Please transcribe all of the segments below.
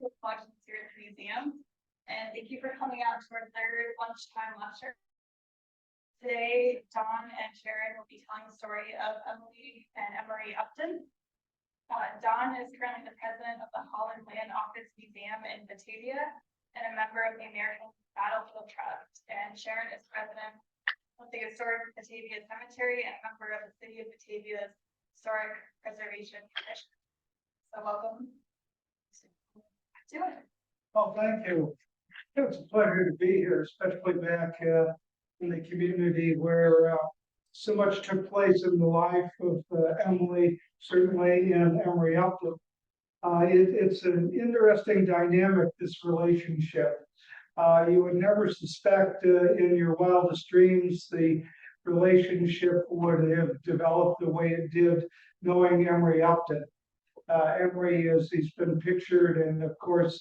collections here at the museum. And thank you for coming out to our third lunchtime lecture. Today, Dawn and Sharon will be telling the story of Emily and Emory Upton. Dawn is currently the president of the Holland Land Office Museum in Batavia and a member of the American Battlefield Trust. And Sharon is president of the Historic Batavia Cemetery and a member of the City of Batavia's Historic Preservation Commission. So welcome. Do it. Oh, thank you. It's a pleasure to be here, especially back in the community where so much took place in the life of Emily, certainly, and Emory Upton. It's an interesting dynamic, this relationship. You would never suspect in your wildest dreams the relationship would have developed the way it did, knowing Emory Upton. Emory, as he's been pictured and, of course,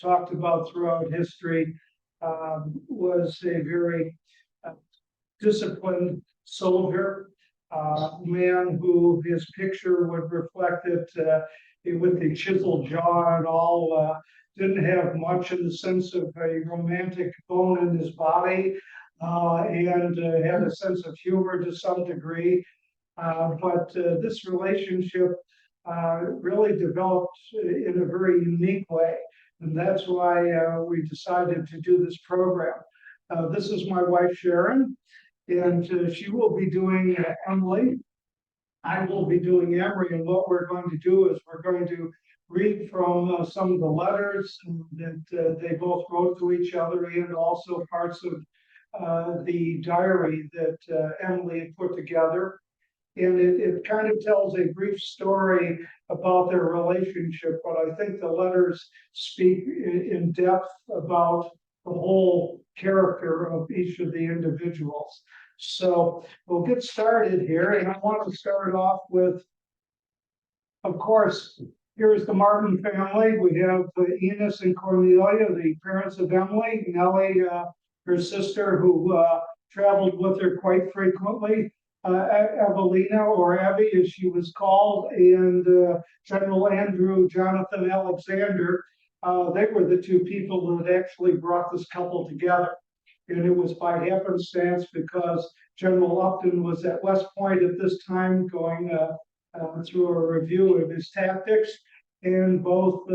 talked about throughout history, was a very disciplined soldier, man who his picture would reflect it with the chiseled jaw and all, didn't have much in the sense of a romantic bone in his body, and had a sense of humor to some degree. But this relationship really developed in a very unique way. And that's why we decided to do this program. This is my wife, Sharon, and she will be doing Emily. I will be doing Emory. And what we're going to do is we're going to read from some of the letters that they both wrote to each other, and also parts of the diary that Emily had put together. And it kind of tells a brief story about their relationship, but I think the letters speak in depth about the whole character of each of the individuals. So we'll get started here, and I want to start off with, of course, here's the Martin family. We have Enos and Cornelia, the parents of Emily, Nellie, her sister, who traveled with her quite frequently. Evelina, or Abby as she was called, and General Andrew Jonathan Alexander. They were the two people that actually brought this couple together. And it was by happenstance because General Upton was at West Point at this time going through a review of his tactics. And both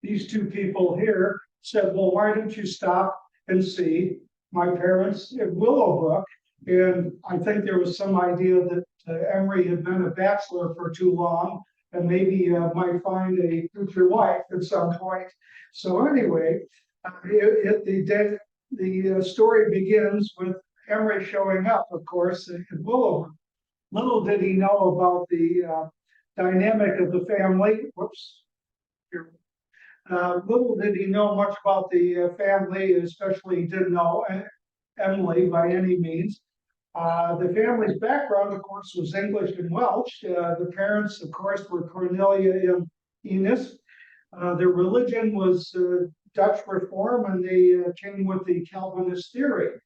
these two people here said, well, why don't you stop and see my parents at Willowbrook? And I think there was some idea that Emory had been a bachelor for too long and maybe might find a future wife at some point. So anyway, the story begins with Emory showing up, of course, at Willowbrook. Little did he know about the dynamic of the family. Whoops. Little did he know much about the family, especially he didn't know Emily by any means. The family's background, of course, was English and Welsh. The parents, of course, were Cornelia and Enos. Their religion was Dutch Reform, and they came with the Calvinist theory,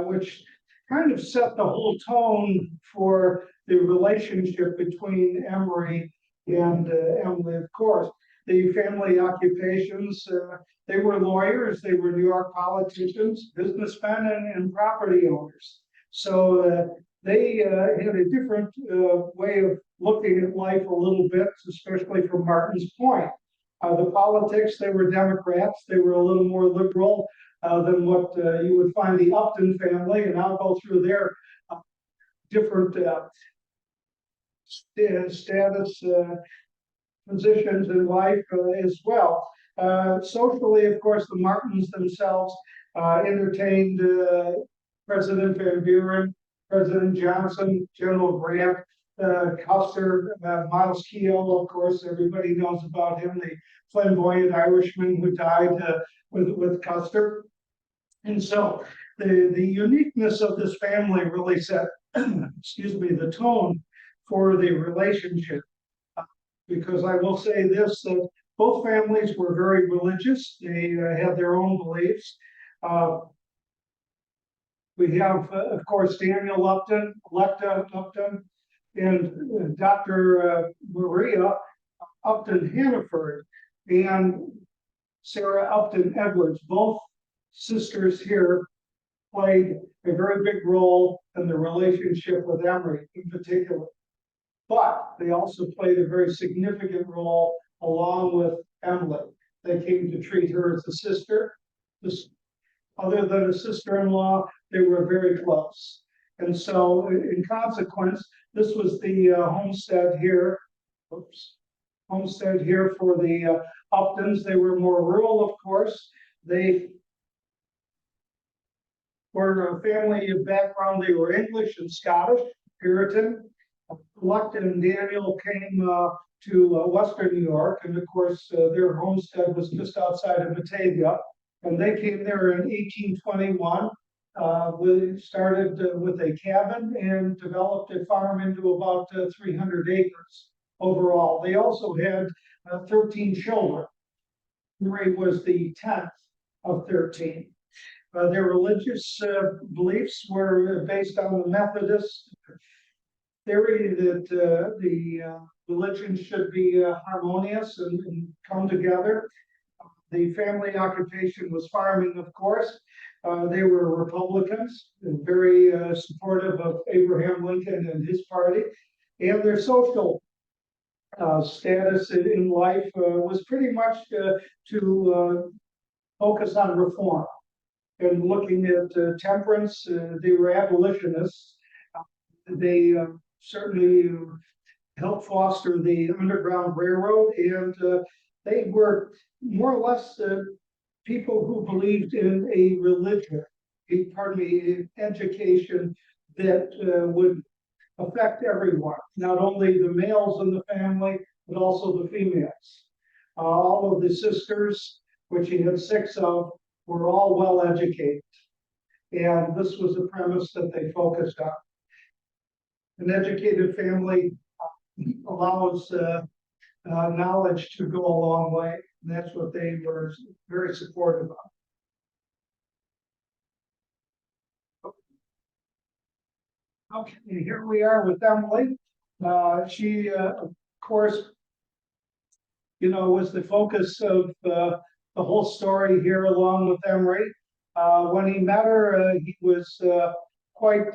which kind of set the whole tone for the relationship between Emory and Emily, of course. The family occupations, they were lawyers, they were New York politicians, businessmen, and property owners. So they had a different way of looking at life a little bit, especially from Martin's point. The politics, they were Democrats. They were a little more liberal than what you would find the Upton family, and I'll go through their different status positions in life as well. Socially, of course, the Martins themselves entertained President Van Buren, President Johnson, General Grant, Custer, Miles Keogh, of course, everybody knows about him, the flamboyant Irishman who died with Custer. And so the uniqueness of this family really set, excuse me, the tone for the relationship. Because I will say this, that both families were very religious. They had their own beliefs. We have, of course, Daniel Upton, Electa Upton, and Dr. Maria Upton Hannaford. and Sarah Upton Edwards. Both sisters here played a very big role in the relationship with Emory in particular. But they also played a very significant role along with Emily. They came to treat her as a sister. Other than a sister-in-law, they were very close. And so in consequence, this was the homestead here. Oops. Homestead here for the Uptons. They were more rural, of course. They were a family of background. They were English and Scottish, Puritan. Luckton and Daniel came to Western New York, and of course, their homestead was just outside of Batavia. And they came there in 1821. We started with a cabin and developed a farm into about 300 acres overall. They also had 13 children. Henry was the 10th of 13. Their religious beliefs were based on the Methodist theory that the religion should be harmonious and come together. The family occupation was farming, of course. They were Republicans and very supportive of Abraham Lincoln and his party. And their social status in life was pretty much to focus on reform and looking at temperance. They were abolitionists. They certainly helped foster the Underground Railroad, and they were more or less people who believed in a religion, education that would affect everyone, not only the males in the family, but also the females. All of the sisters, which he had 6 of, were all well educated. And this was the premise that they focused on. An educated family allows knowledge to go a long way. And that's what they were very supportive of. Okay, here we are with Emily. She, of course, was the focus of the whole story here, along with Emory. When he met her, he was quite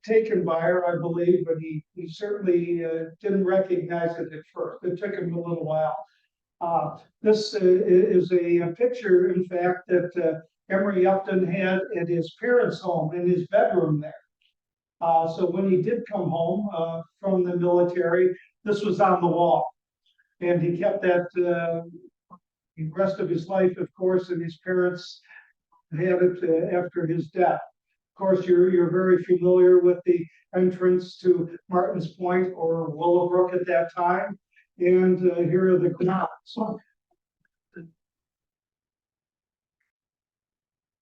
taken by her, I believe, but he certainly didn't recognize it at first. It took him a little while. This is a picture, in fact, that Emory Upton had at his parents' home in his bedroom there. So when he did come home from the military, this was on the wall. And he kept that the rest of his life, of course, and his parents had it after his death. Of course, you're very familiar with the entrance to Martin's Point or Willowbrook at that time. And here are the grounds.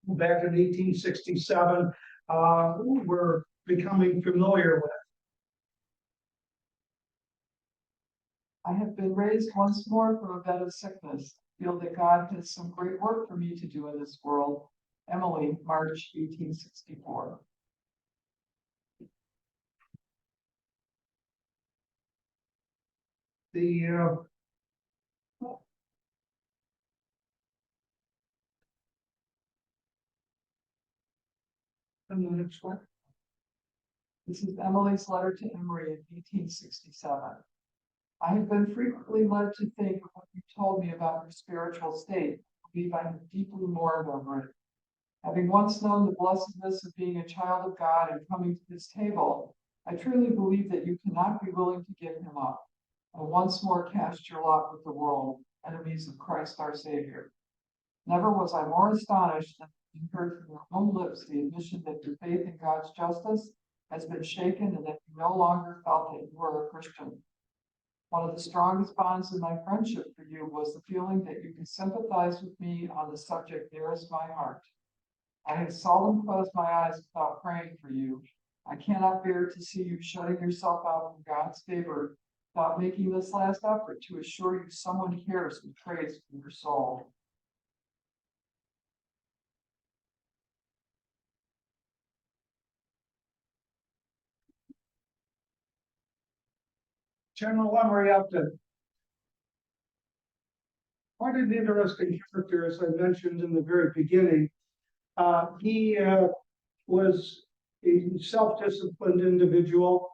Back in 1867, we're becoming familiar with. I have been raised once more from a bed of sickness. Feel that God has some great work for me to do in this world. Emily, March 1864. The next one. This is Emily's letter to Emory in 1867. I have been frequently led to think of what you told me about your spiritual state. I believe I have deeply mourned over it. Having once known the blessedness of being a child of God and coming to this table, I truly believe that you cannot be willing to give him up, and once more cast your lot with the world, enemies of Christ our Savior. Never was I more astonished than you heard from your own lips the admission that your faith in God's justice has been shaken and that you no longer felt that you were a Christian. One of the strongest bonds in my friendship for you was the feeling that you can sympathize with me on the subject nearest my heart. I have seldom closed my eyes without praying for you. I cannot bear to see you shutting yourself out from God's favor without making this last effort to assure you someone cares and prays for your soul. General Emory Upton. quite an interesting character, as I mentioned in the very beginning. He was a self-disciplined individual,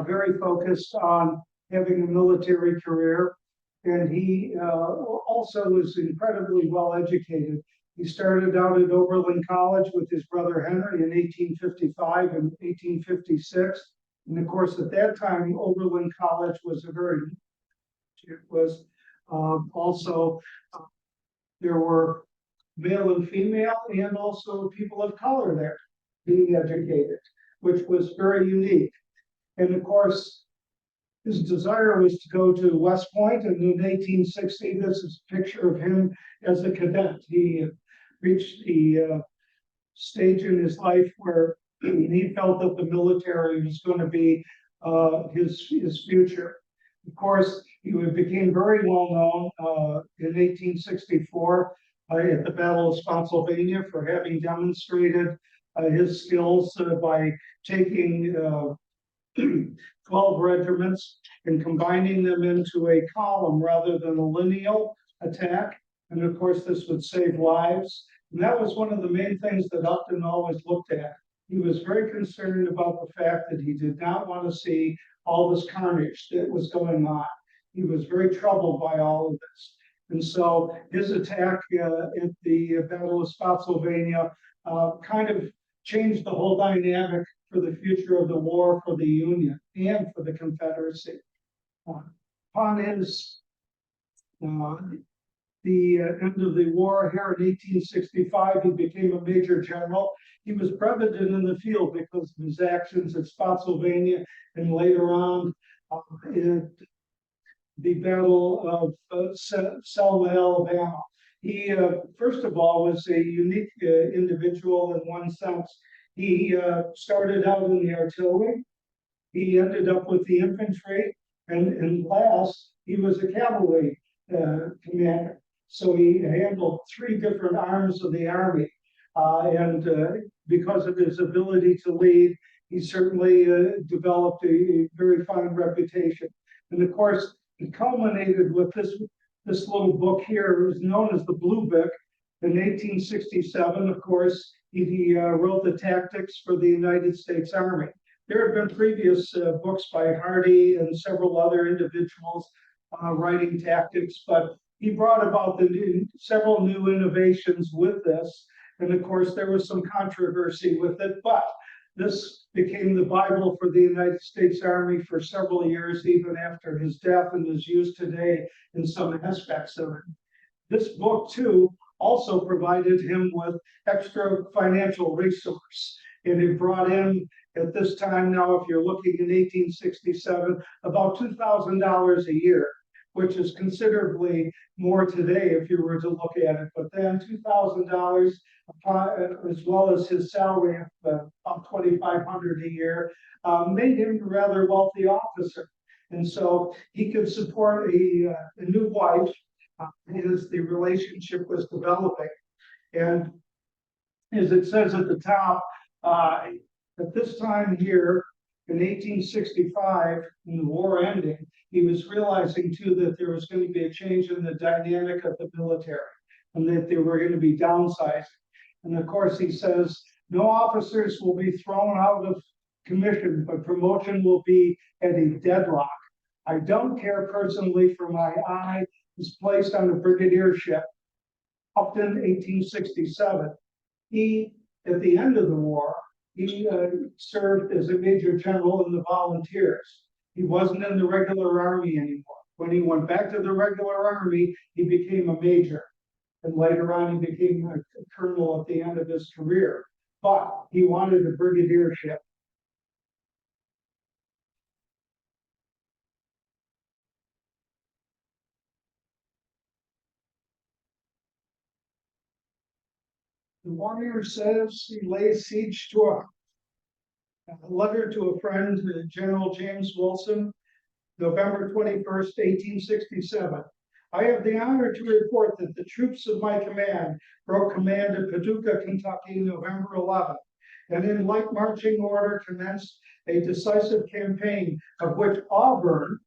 very focused on having a military career. And he also was incredibly well educated. He started out at Oberlin College with his brother Henry in 1855 and 1856. And of course, at that time, Oberlin College was also, there were male and female and also people of color there being educated, which was very unique. And of course, his desire was to go to West Point, and in 1860, this is a picture of him as a cadet. He reached the stage in his life where he felt that the military was going to be his future. Of course, he became very well known in 1864 at the Battle of Spotsylvania for having demonstrated his skills by taking 12 regiments and combining them into a column rather than a lineal attack. And of course, this would save lives. And that was one of the main things that Upton always looked at. He was very concerned about the fact that he did not want to see all this carnage that was going on. He was very troubled by all of this. And so his attack at the Battle of Spotsylvania kind of changed the whole dynamic for the future of the war for the Union and for the Confederacy. Upon his the end of the war here in 1865, he became a major general. He was brevetted in the field because of his actions at Spotsylvania and later on in the Battle of Selma, Alabama. He, first of all, was a unique individual in one sense. He started out in the artillery. He ended up with the infantry, and last, he was a cavalry commander. So he handled 3 different arms of the army. And because of his ability to lead, he certainly developed a very fine reputation. And of course, it culminated with this little book here. It was known as the Blue Book. In 1867, of course, he wrote the tactics for the United States Army. There have been previous books by Hardy and several other individuals writing tactics, but he brought about several new innovations with this. And of course, there was some controversy with it, but this became the Bible for the United States Army for several years, even after his death, and is used today in some aspects of it. This book, too, also provided him with extra financial resource. And it brought in, at this time now, if you're looking in 1867, about $2,000 a year, which is considerably more today if you were to look at it. But then $2,000, as well as his salary of about $2,500 a year, made him a rather wealthy officer. And so he could support a new wife as the relationship was developing. And as it says at the top, at this time here in 1865, in the war ending, he was realizing too that there was going to be a change in the dynamic of the military and that they were going to be downsizing. And of course, he says, no officers will be thrown out of commission, but promotion will be at a deadlock. I don't care personally, for my eye is placed on a brigadiership. Upton, 1867. He, at the end of the war, he served as a major general in the volunteers. He wasn't in the regular army anymore. When he went back to the regular army, he became a major. And later on, he became a colonel at the end of his career. But he wanted a brigadiership. The warrior says he lays siege to a letter to a friend, General James Wilson, November 21st, 1867. I have the honor to report that the troops of my command broke command at Paducah, Kentucky, November 11th, and in like marching order commenced a decisive campaign of which Auburn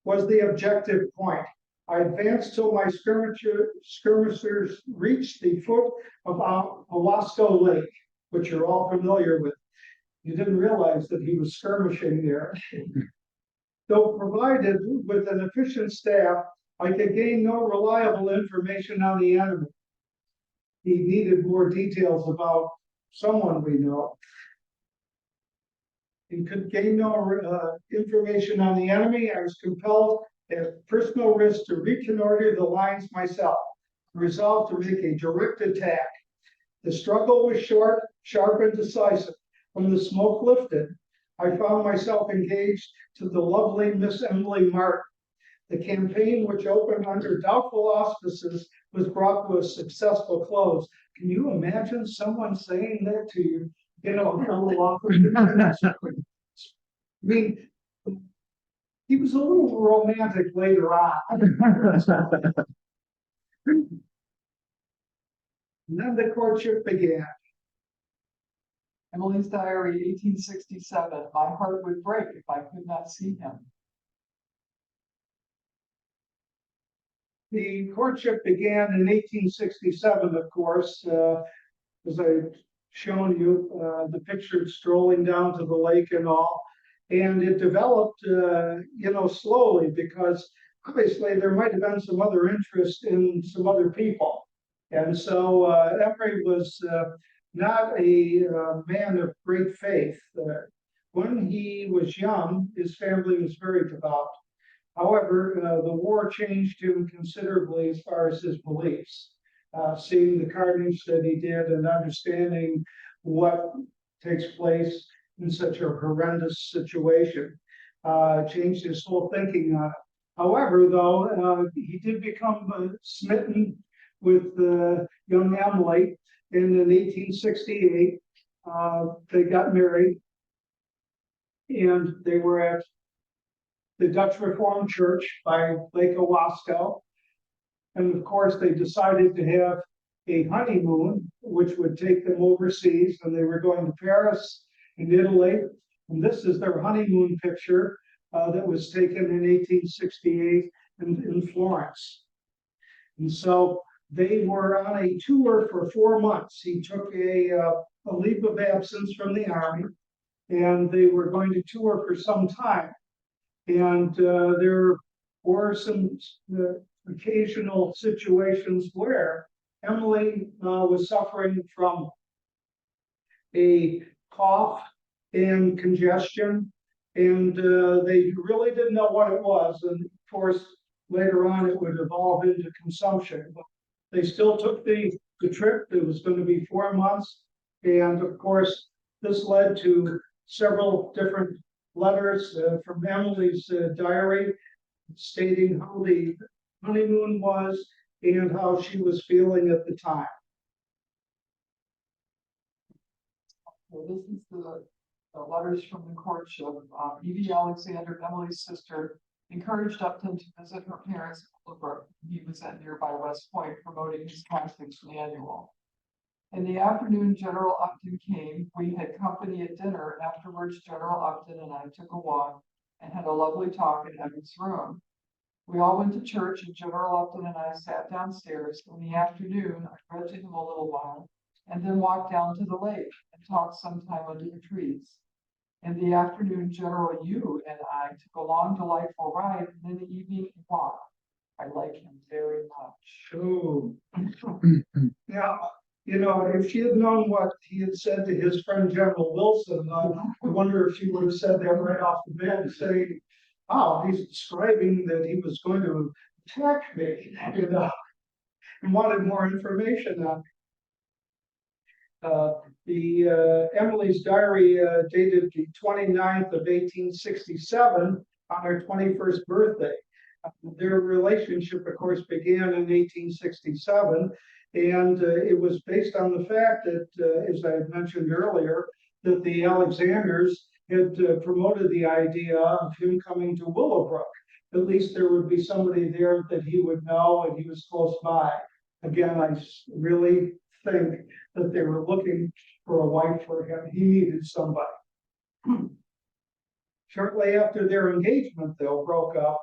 was the objective point. I advanced till my skirmishers reached the foot of Owasco Lake, which you're all familiar with. You didn't realize that he was skirmishing there. Though provided with an efficient staff, I could gain no reliable information on the enemy. He needed more details about someone we know. He could gain no information on the enemy. I was compelled at personal risk to reconnoiter the lines myself, resolved to make a direct attack. The struggle was short, sharp, and decisive. When the smoke lifted, I found myself engaged to the lovely Miss Emily Martin. The campaign, which opened under doubtful auspices, was brought to a successful close. Can you imagine someone saying that to you? You know, I mean, he was a little romantic later on. And then the courtship began. Emily's diary, 1867. My heart would break if I could not see him. The courtship began in 1867, of course, as I've shown you, the picture strolling down to the lake and all. And it developed, slowly, because obviously there might have been some other interest in some other people. And so Emory was not a man of great faith. When he was young, his family was very devout. However, the war changed him considerably as far as his beliefs. Seeing the carnage that he did and understanding what takes place in such a horrendous situation changed his whole thinking on it. However, though, he did become smitten with young Emily, and in 1868, they got married, and they were at the Dutch Reformed Church by Lake Owasco. And of course, they decided to have a honeymoon, which would take them overseas, and they were going to Paris and Italy. And this is their honeymoon picture that was taken in 1868 in Florence. And so they were on a tour for 4 months. He took a leave of absence from the army, and they were going to tour for some time. And there were some occasional situations where Emily was suffering from a cough and congestion, and they really didn't know what it was. And of course, later on, it would evolve into consumption. But they still took the trip. It was going to be 4 months. And of course, this led to several different letters from Emily's diary stating how the honeymoon was and how she was feeling at the time. So this is the letters from the courtship. Evie Alexander, Emily's sister, encouraged Upton to visit her parents in Willowbrook. He was at nearby West Point promoting his Catholics annual. In the afternoon, General Upton came. We had company at dinner. Afterwards, General Upton and I took a walk and had a lovely talk in Evan's room. We all went to church, and General Upton and I sat downstairs. In the afternoon, I read to him a little while, and then walked down to the lake and talked sometime under the trees. In the afternoon, General U and I took a long, delightful ride, and in the evening, a walk. I like him very much. Oh, now, if she had known what he had said to his friend General Wilson, I wonder if she would have said that right off the bat, saying, "Oh, he's describing that he was going to attack me," and wanted more information on Emily's diary dated the 29th of 1867 on her 21st birthday. Their relationship, of course, began in 1867, and it was based on the fact that, as I had mentioned earlier, that the Alexanders had promoted the idea of him coming to Willowbrook. At least there would be somebody there that he would know, and he was close by. Again, I really think that they were looking for a wife for him. He needed somebody. Shortly after their engagement, though, broke up,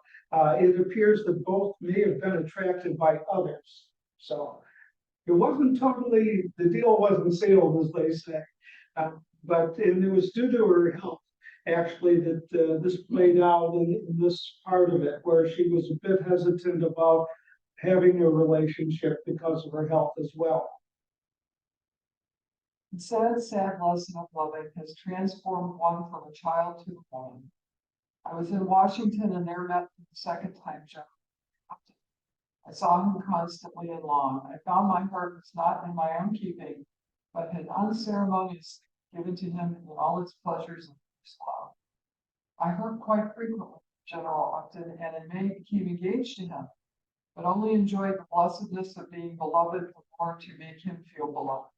it appears that both may have been attracted by others. So it wasn't totally, the deal wasn't sealed, as they say. But and it was due to her health, actually, that this played out in this part of it, where she was a bit hesitant about having a relationship because of her health as well. The sad lesson of loving has transformed one from a child to a woman. I was in Washington and there met for the second time General Upton. I saw him constantly and long. I found my heart was not in my own keeping, but had unceremoniously given to him in all its pleasures and first love. I heard quite frequently of General Upton and in May became engaged to him, but only enjoyed the blessedness of being beloved more to make him feel beloved.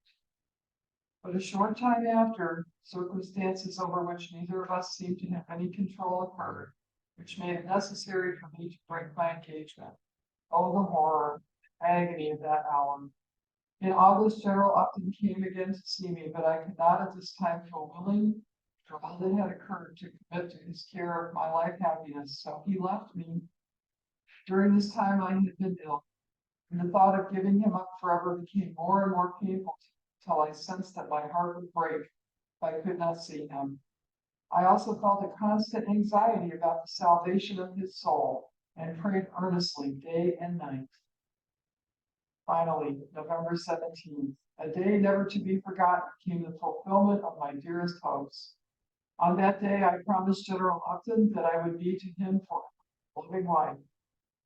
But a short time after, circumstances over which neither of us seemed to have any control occurred, which made it necessary for me to break my engagement. Oh, the horror, the agony of that hour. In August, General Upton came again to see me, but I could not at this time feel willing, for all that had occurred, to commit to his care of my life happiness, so he left me. During this time I had been ill, and the thought of giving him up forever became more and more painful to me, till I sensed that my heart would break if I could not see him. I also felt a constant anxiety about the salvation of his soul, and prayed earnestly day and night. Finally, November 17th, a day never to be forgotten, came the fulfillment of my dearest hopes. On that day, I promised General Upton that I would be to him for a loving wife.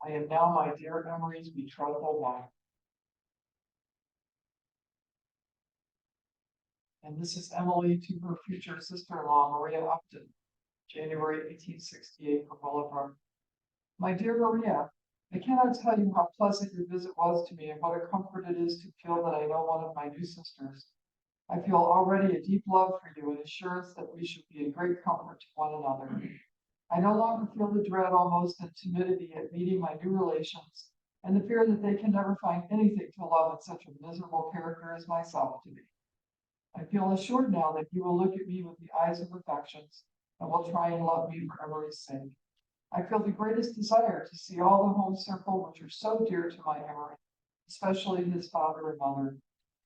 I am now my dear Emery's betrothal wife. And this is Emily to her future sister-in-law, Maria Upton, January 1868, from Willowbrook. My dear Maria, I cannot tell you how pleasant your visit was to me and what a comfort it is to feel that I know one of my new sisters. I feel already a deep love for you and assurance that we should be a great comfort to one another. I no longer feel the dread almost and timidity at meeting my new relations and the fear that they can never find anything to love in such a miserable character as myself to be. I feel assured now that you will look at me with the eyes of affections and will try and love me for Emery's sake. I feel the greatest desire to see all the home circle which are so dear to my Emery, especially his father and mother.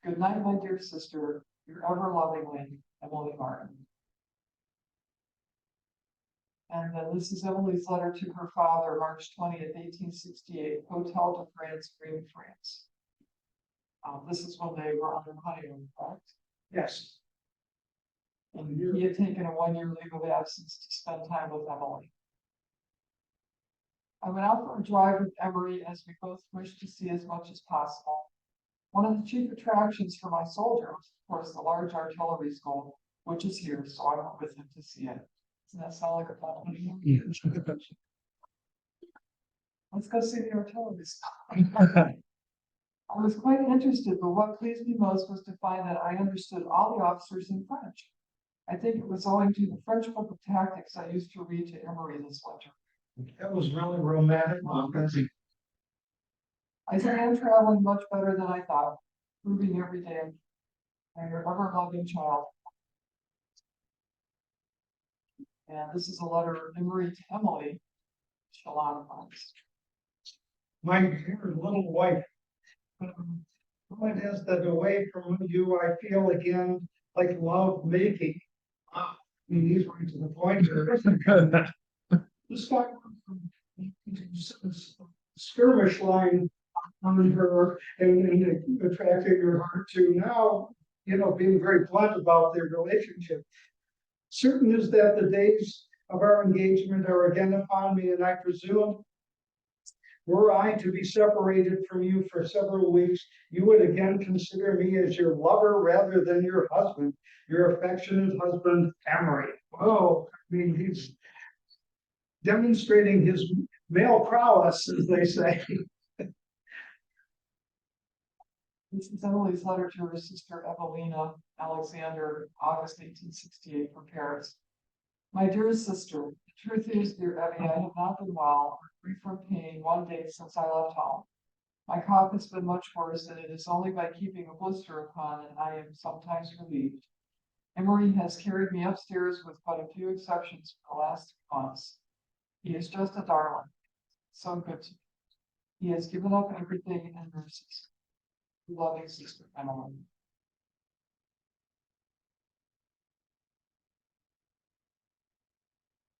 Good night, my dear sister, your ever lovingly, Emily Martin. And then this is Emily's letter to her father, March 20th, 1868, Hotel de France, Green, France. This is when they were on their honeymoon, correct? Yes. And he had taken a 1-year leave of absence to spend time with Emily. I went out for a drive with Emory as we both wished to see as much as possible. One of the chief attractions for my soldier was, of course, the large artillery school, which is here, so I went with him to see it. Doesn't that sound like a fun? Yes. Let's go see the artillery school. I was quite interested, but what pleased me most was to find that I understood all the officers in French. I think it was owing to the French book of tactics I used to read to Emory this winter. That was really romantic. I say I'm traveling much better than I thought, proving every day I'm your ever-loving child. And this is a letter of Emory to Emily, Shalom Funds. My dear little wife, it is that away from you, I feel again like love making. I mean, he's right to the point here. This guy skirmish line on her and attracting her heart to now, being very blunt about their relationship. Certain is that the days of our engagement are again upon me, and I presume were I to be separated from you for several weeks, you would again consider me as your lover rather than your husband, your affectionate husband, Emory. Oh, I mean, he's demonstrating his male prowess, as they say. This is Emily's letter to her sister Evelina Alexander, August 1868, from Paris. My dearest sister, the truth is, dear Evie, I have not been well, or free from pain, one day since I left home. My cough has been much worse, and it is only by keeping a blister upon it I am sometimes relieved. Emory has carried me upstairs with but a few exceptions for the last 2 months. He is just a darling. So good to me. He has given up everything and nurses. Loving sister Emily.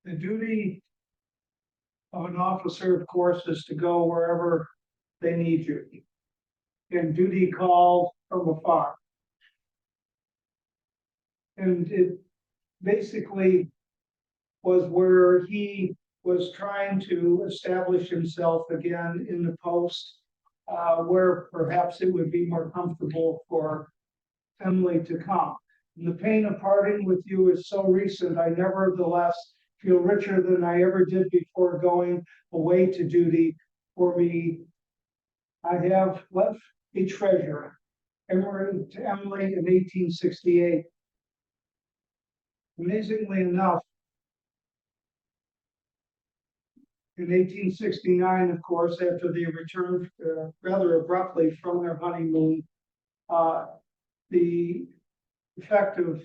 The duty of an officer, of course, is to go wherever they need you. And duty called from afar. And it basically was where he was trying to establish himself again in the post, where perhaps it would be more comfortable for Emily to come. And the pain of parting with you is so recent, I nevertheless feel richer than I ever did before going away to duty. For me, I have left a treasure, Emory to Emily in 1868. Amazingly enough, in 1869, of course, after they returned rather abruptly from their honeymoon, the effect of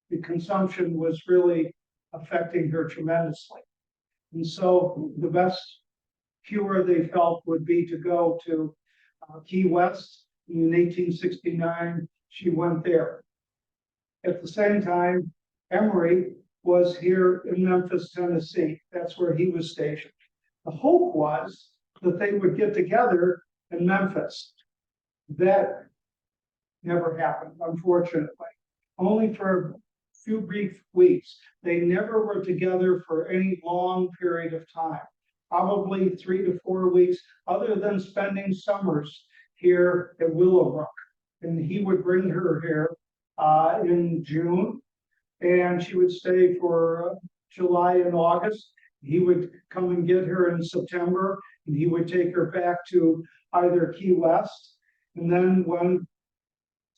the consumption was really affecting her tremendously. And so the best cure they felt would be to go to Key West. In 1869, she went there. At the same time, Emory was here in Memphis, Tennessee. That's where he was stationed. The hope was that they would get together in Memphis. That never happened, unfortunately. Only for a few brief weeks. They never were together for any long period of time, probably 3 to 4 weeks, other than spending summers here at Willowbrook. And he would bring her here in June, and she would stay for July and August. He would come and get her in September, and he would take her back to either Key West. And then when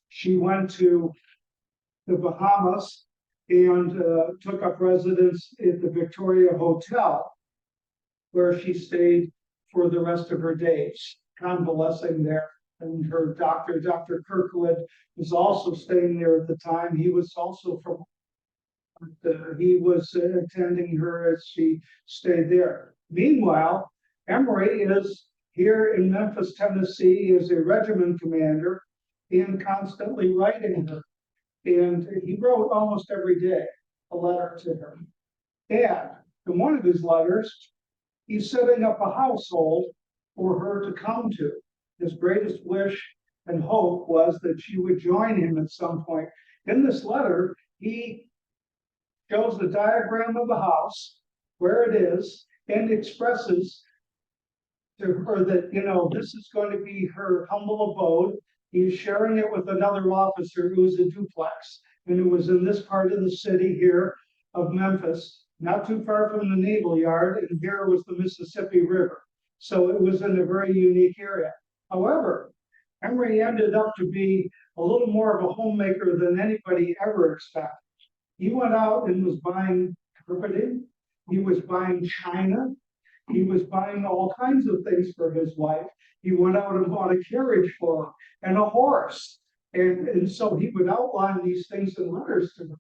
she went to the Bahamas and took up residence at the Victoria Hotel, where she stayed for the rest of her days, convalescing there. And her doctor, Dr. Kirkwood, was also staying there at the time. He was also from, he was attending her as she stayed there. Meanwhile, Emory is here in Memphis, Tennessee, as a regiment commander and constantly writing her. And he wrote almost every day a letter to her. And in one of his letters, he's setting up a household for her to come to. His greatest wish and hope was that she would join him at some point. In this letter, he shows the diagram of the house, where it is, and expresses to her that, you know, this is going to be her humble abode. He's sharing it with another officer who's a duplex, and it was in this part of the city here of Memphis, not too far from the Naval Yard, and here was the Mississippi River. So it was in a very unique area. However, Emory ended up to be a little more of a homemaker than anybody ever expected. He went out and was buying carpeting, he was buying china, he was buying all kinds of things for his wife. He went out and bought a carriage for her and a horse. And so he would outline these things in letters to her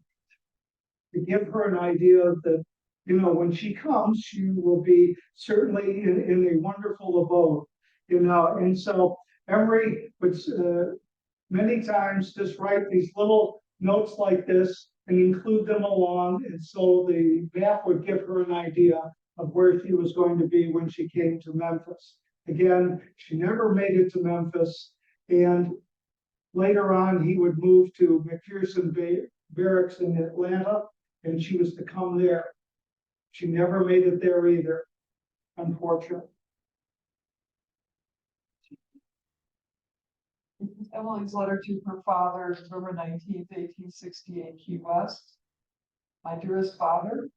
to give her an idea that, you know, when she comes, she will be certainly in a wonderful abode, you know. And so Emory would many times just write these little notes like this and include them along. And so the map would give her an idea of where she was going to be when she came to Memphis. Again, she never made it to Memphis. And later on, he would move to McPherson Barracks in Atlanta, and she was to come there. She never made it there either, unfortunately. Emily's letter to her father, November 19th, 1868, Key West. My dearest father,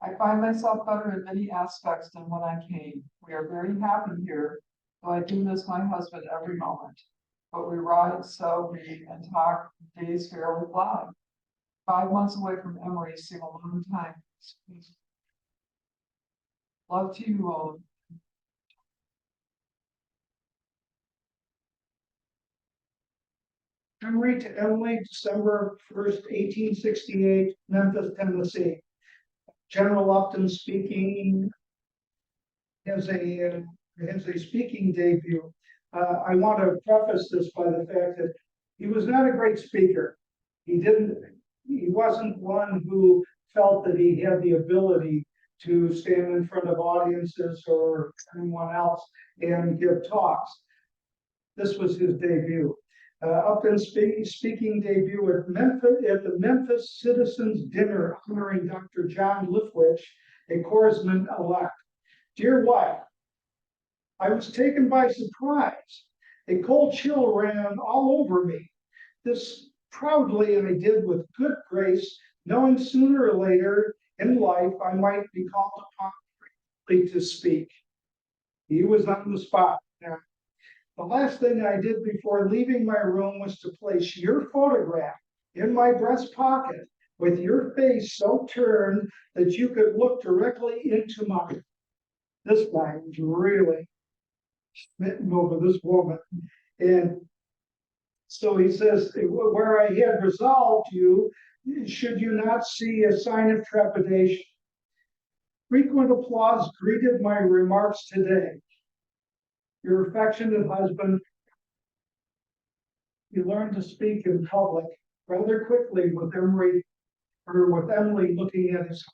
I find myself better in many aspects than when I came. We are very happy here, though I do miss my husband every moment. But we ride, sew, read, and talk. Days fairly fly. 5 months away from Emory seem a long time. Love to you all. Emery to Emily, December 1st, 1868, Memphis, Tennessee. General Upton speaking has a speaking debut. I want to preface this by the fact that he was not a great speaker. He wasn't one who felt that he had the ability to stand in front of audiences or anyone else and give talks. This was his debut. Upton's speaking debut at the Memphis Citizens Dinner honoring Dr. John Lifwich, a corpsman-elect. Dear wife, I was taken by surprise. A cold chill ran all over me. This proudly I did with good grace, knowing sooner or later in life I might be called upon to speak. He was on the spot. Now, the last thing I did before leaving my room was to place your photograph in my breast pocket with your face so turned that you could look directly into mine. This guy was really smitten over this woman. And so he says, where I had resolved you, should you not see a sign of trepidation? Frequent applause greeted my remarks today. Your affectionate husband, he learned to speak in public rather quickly with Emily looking at his.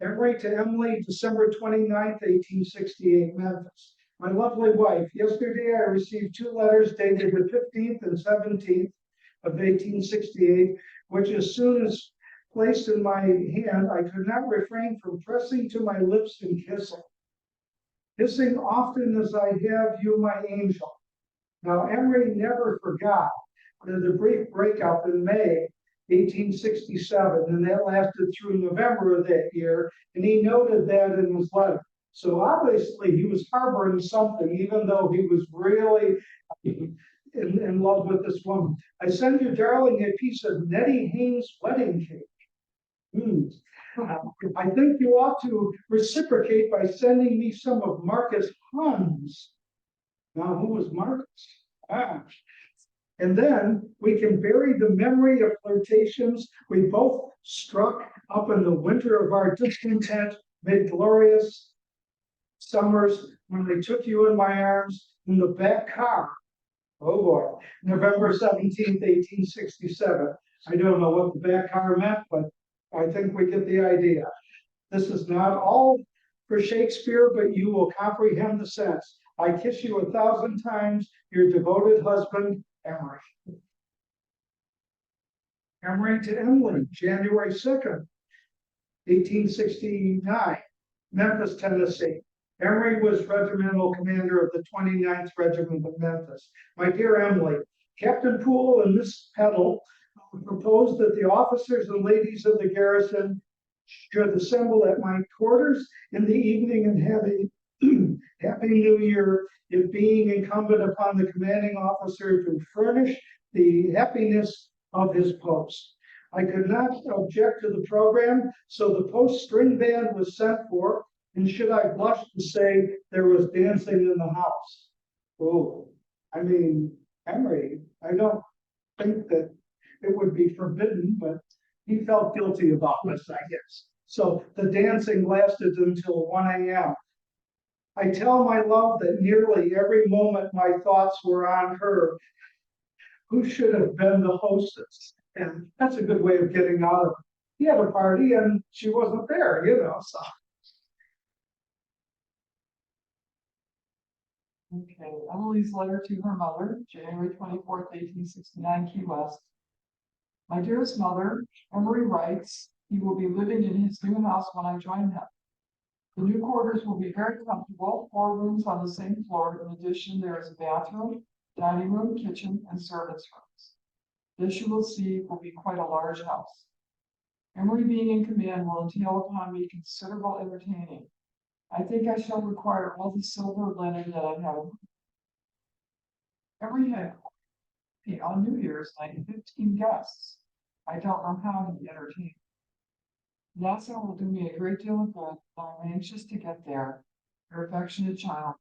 Emery to Emily, December 29th, 1868, Memphis. My lovely wife, yesterday I received 2 letters dated the 15th and 17th of 1868, which as soon as placed in my hand, I could not refrain from pressing to my lips and kissing. Kissing often as I have you, my angel. Now, Emery never forgot the brief breakup in May 1867, and that lasted through November of that year, and he noted that in his letter. So obviously he was harboring something, even though he was really in love with this woman. I send you, darling, a piece of Nettie Haynes' wedding cake. I think you ought to reciprocate by sending me some of Marcus Hunn's. Now, who was Marcus? And then we can bury the memory of flirtations we both struck up in the winter of our discontent, mid glorious summers when I took you in my arms in the back car. Oh boy, November 17th, 1867. I don't know what the back car meant, but I think we get the idea. This is not all for Shakespeare, but you will comprehend the sense. I kiss you 1,000 times, your devoted husband, Emery. Emery to Emily, January 2nd, 1869, Memphis, Tennessee. Emery was regimental commander of the 29th Regiment of Memphis. My dear Emily, Captain Poole and Miss Peddle proposed that the officers and ladies of the garrison should assemble at my quarters in the evening and have a Happy New Year, it being incumbent upon the commanding officer to furnish the happiness of his post. I could not object to the program, so the post string band was sent for, and should I blush to say there was dancing in the house? Oh, I mean, Emery, I don't think that it would be forbidden, but he felt guilty about this, I guess. So the dancing lasted until 1 a.m. I tell my love that nearly every moment my thoughts were on her, who should have been the hostess. And that's a good way of getting out of it. He had a party and she wasn't there, so. Okay, Emily's letter to her mother, January 24th, 1869, Key West. My dearest mother, Emory writes, he will be living in his new house when I join him. The new quarters will be very comfortable, 4 rooms on the same floor. In addition, there is a bathroom, dining room, kitchen, and servants' rooms. This, you will see, will be quite a large house. Emory being in command will entail upon me considerable entertaining. I think I shall require all the silver linen that I have. Emory had on New Year's night 15 guests. I don't know how he entertained. Nassau will do me a great deal of good, but I'm anxious to get there. Your affectionate child.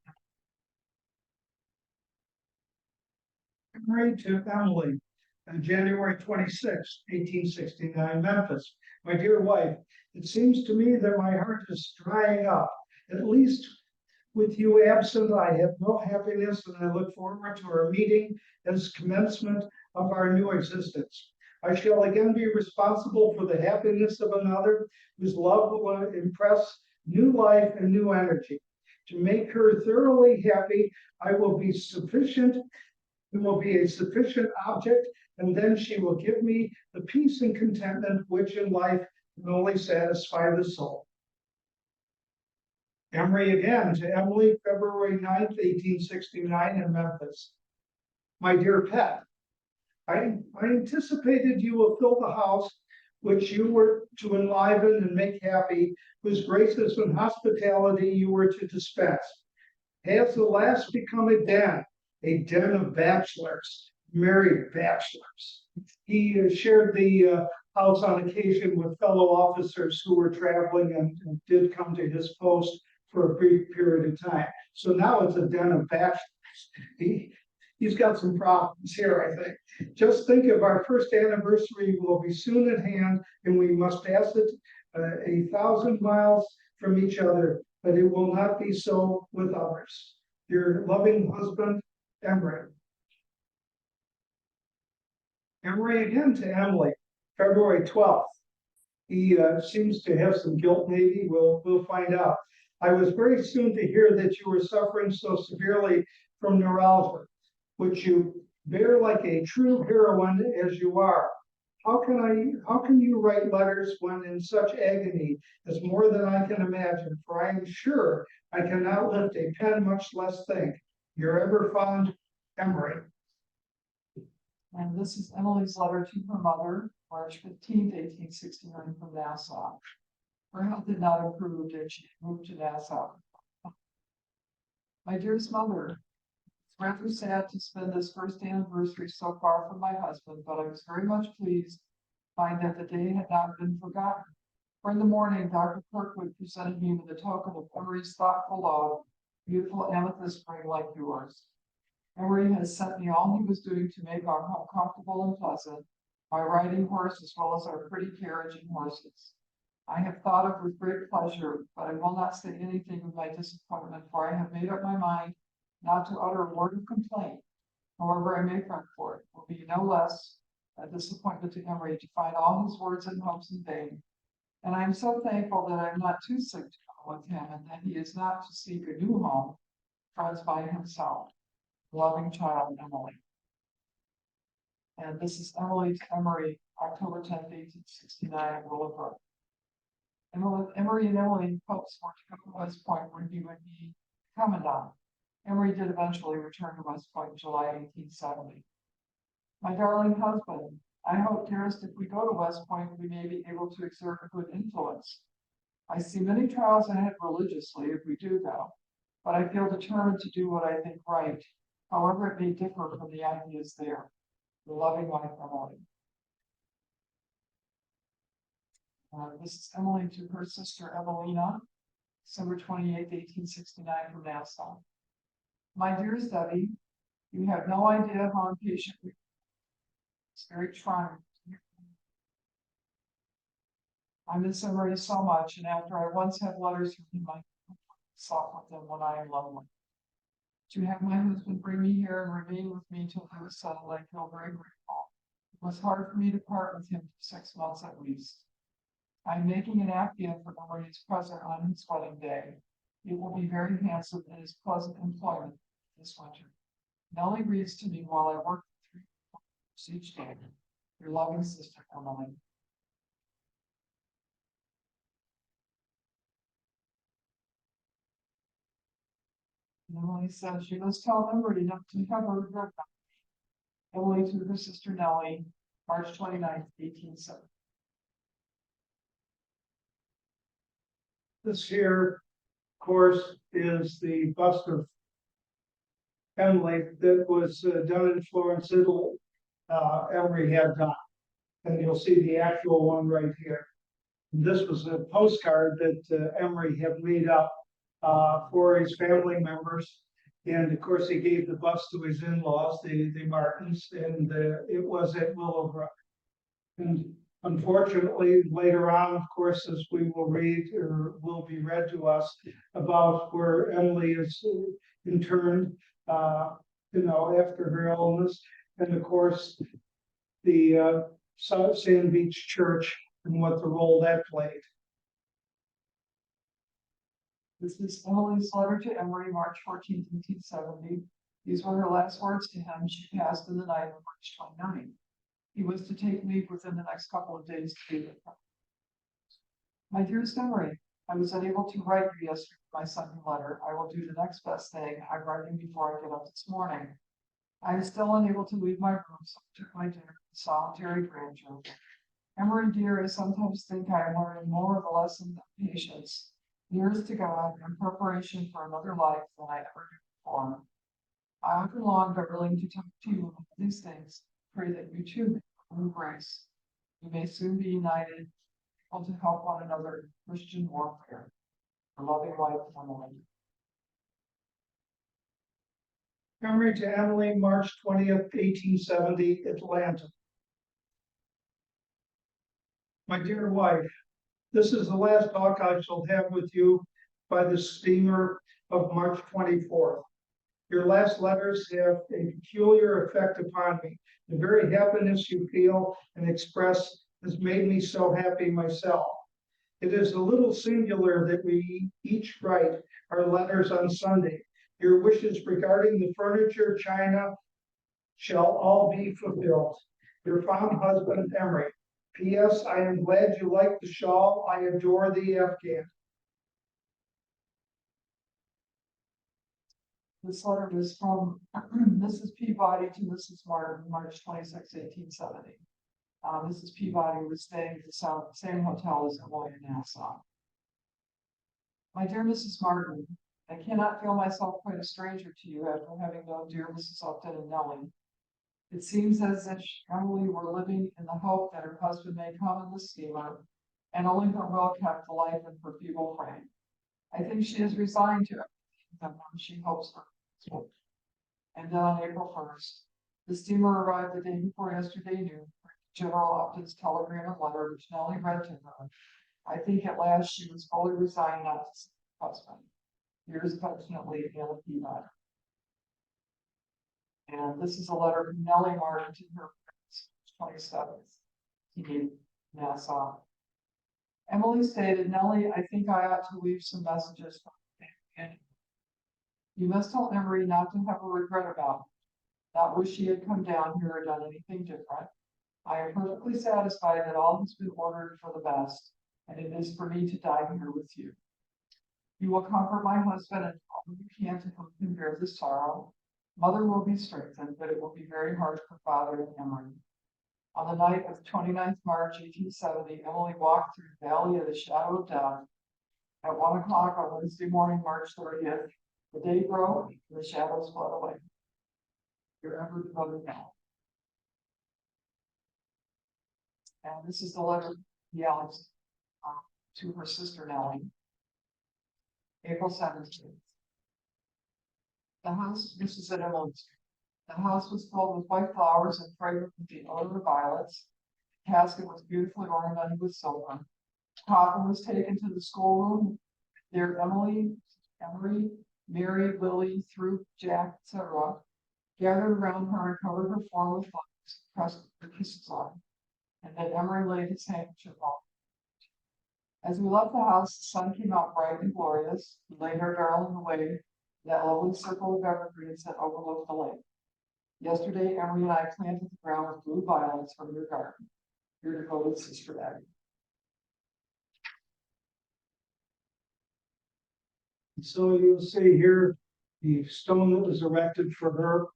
Emery to Emily on January 26, 1869, Memphis. My dear wife, it seems to me that my heart is drying up. At least with you absent, I have no happiness, and I look forward to our meeting as commencement of our new existence. I shall again be responsible for the happiness of another whose love will impress new life and new energy. To make her thoroughly happy, I will be sufficient. It will be a sufficient object, and then she will give me the peace and contentment which in life can only satisfy the soul. Emory again to Emily, February 9th, 1869 in Memphis. My dear pet, I anticipated you will fill the house which you were to enliven and make happy, whose graces and hospitality you were to dispense. Has the last become a den of bachelors, married bachelors. He shared the house on occasion with fellow officers who were traveling and did come to his post for a brief period of time. So now it's a den of bachelors. He's got some problems here, I think. Just think of our first anniversary will be soon at hand, and we must pass it 1,000 miles from each other, but it will not be so with others. Your loving husband, Emory. Emory again to Emily, February 12th. He seems to have some guilt, maybe. We'll find out. I was very soon to hear that you were suffering so severely from neuralgia, which you bear like a true heroine as you are. How can you write letters when in such agony is more than I can imagine? For I am sure I cannot lift a pen, much less think. Your ever fond Emory. And this is Emily's letter to her mother, March 15th, 1869, from Nassau. Her health had not improved and she moved to Nassau. My dearest mother, it's rather sad to spend this first anniversary so far from my husband, but I was very much pleased to find that the day had not been forgotten. For in the morning, Dr. Kirkwood presented me with a token of Emory's thoughtful love, beautiful amethyst ring like yours. Emory has sent me all he was doing to make our home comfortable and pleasant, my riding horse as well as our pretty carriage and horses. I have thought of with great pleasure, but I will not say anything of my disappointment, for I have made up my mind not to utter a word of complaint. However I may front for it, will be no less a disappointment to Emory to find all his words and hopes in vain. And I am so thankful that I am not too sick to go with him, and that he is not to seek a new home, friends by himself. Loving child, Emily. And this is Emily to Emory, October 10th, 1869, Willowbrook. Emory and Emily hopes were to go to West Point where he would be commandant. Emory did eventually return to West Point in July 1870. My darling husband, I hope, dearest, if we go to West Point, we may be able to exert a good influence. I see many trials ahead religiously if we do go, but I feel determined to do what I think right, however it may differ from the ideas there. Your loving wife, Emily. This is Emily to her sister Evelina, December 28th, 1869, from Nassau. My dearest Debbie, you have no idea how impatient we are. It's very trying. I miss Emory so much, and after I once have letters from him, I sought with them when I am lonely. To have my husband bring me here and remain with me till I was settled, I feel very grateful. It was hard for me to part with him for 6 months at least. I am making an Afghan for Emory's present on his wedding day. It will be very handsome and is pleasant employment this winter. Nellie reads to me while I work 3 hours each day. Your loving sister, Emily. Emily says, you must tell Emory not to have her regret. Emily to her sister Nellie, March 29th, 1870. This here, of course, is the bust of Emily that was done in Florence, Italy. Emory had done, and you'll see the actual one right here. This was a postcard that Emory had made up for his family members, And of course, he gave the bus to his in-laws, the Martins, and it was at Willowbrook. And unfortunately, later on, of course, as we will read or will be read to us about where Emily is interned, after her illness, and of course, the Sand Beach Church and what the role that played. This is Emily's letter to Emory, March 14th, 1870. These were her last words to him. She passed in the night of March 29th. He was to take leave within the next couple of days to be with her. My dearest Emory, I was unable to write you yesterday my Sunday letter. I will do the next best thing. I'm writing before I get up this morning. I am still unable to leave my room, so I took my dinner in solitary grandeur. Emory, dear, I sometimes think I am learning more of the lesson of patience, nearest to God, in preparation for another life than I ever knew before. I often long but willing to talk to you about these things. Pray that you too may find grace. You may soon be united, able to help one another in Christian warfare. A loving wife, Emily. Memory to Emily, March 20th, 1870, Atlanta. My dear wife, this is the last talk I shall have with you by the steamer of March 24th. Your last letters have a peculiar effect upon me. The very happiness you feel and express has made me so happy myself. It is a little singular that we each write our letters on Sunday. Your wishes regarding the furniture, china, shall all be fulfilled. Your fond husband, Emory. P.S. I am glad you like the shawl. I adore the Afghan. This letter was from Mrs. Peabody to Mrs. Martin, March 26, 1870. Mrs. Peabody was staying at the same hotel as Emily in Nassau. My dear Mrs. Martin, I cannot feel myself quite a stranger to you after having known dear Mrs. Upton and Nellie. It seems as if Emily were living in the hope that her husband may come in the steamer, and only her well kept the life in her feeble frame. I think she is resigned to everything that she hopes for. And then on April 1st, the steamer arrived the day before yesterday noon. General Upton's telegram and letter, which Nellie read to her. I think at last she was fully resigned not to see her husband. Yours affectionately, Anna Peabody. And this is a letter from Nellie Martin to her friends, 27th. He gave Nassau. Emily stated, Nellie, I think I ought to leave some messages for you. You must tell Emory not to have a regret about it. Not wish she had come down here or done anything different. I am perfectly satisfied that all has been ordered for the best, and it is for me to die here with you. You will comfort my husband and all you can to help him bear the sorrow. Mother will be strengthened, but it will be very hard for Father and Emory. On the night of 29th March, 1870, Emily walked through the valley of the shadow of death. At 1 o'clock on Wednesday morning, March 30th, the day broke and the shadows fled away. Your ever devoted now. And this is the letter he Alex to her sister Nellie. April 17th. The house, this is at Emily's. The house was filled with white flowers and fragrant with the odor of violets. The casket was beautifully ornamented with silver. The coffin was taken to the schoolroom. There Emily, Mary, Lily, through Jack, etc., gathered around her and covered her form with flowers, pressed her kisses on. And then Emory laid his handkerchief on. As we left the house, the sun came out bright and glorious. We laid our darling away in that lovely circle of evergreens that overlooked the lake. Yesterday, Emory and I planted the ground with blue violets from your garden. Your devoted sister Abby. So you'll see here the stone that was erected for her.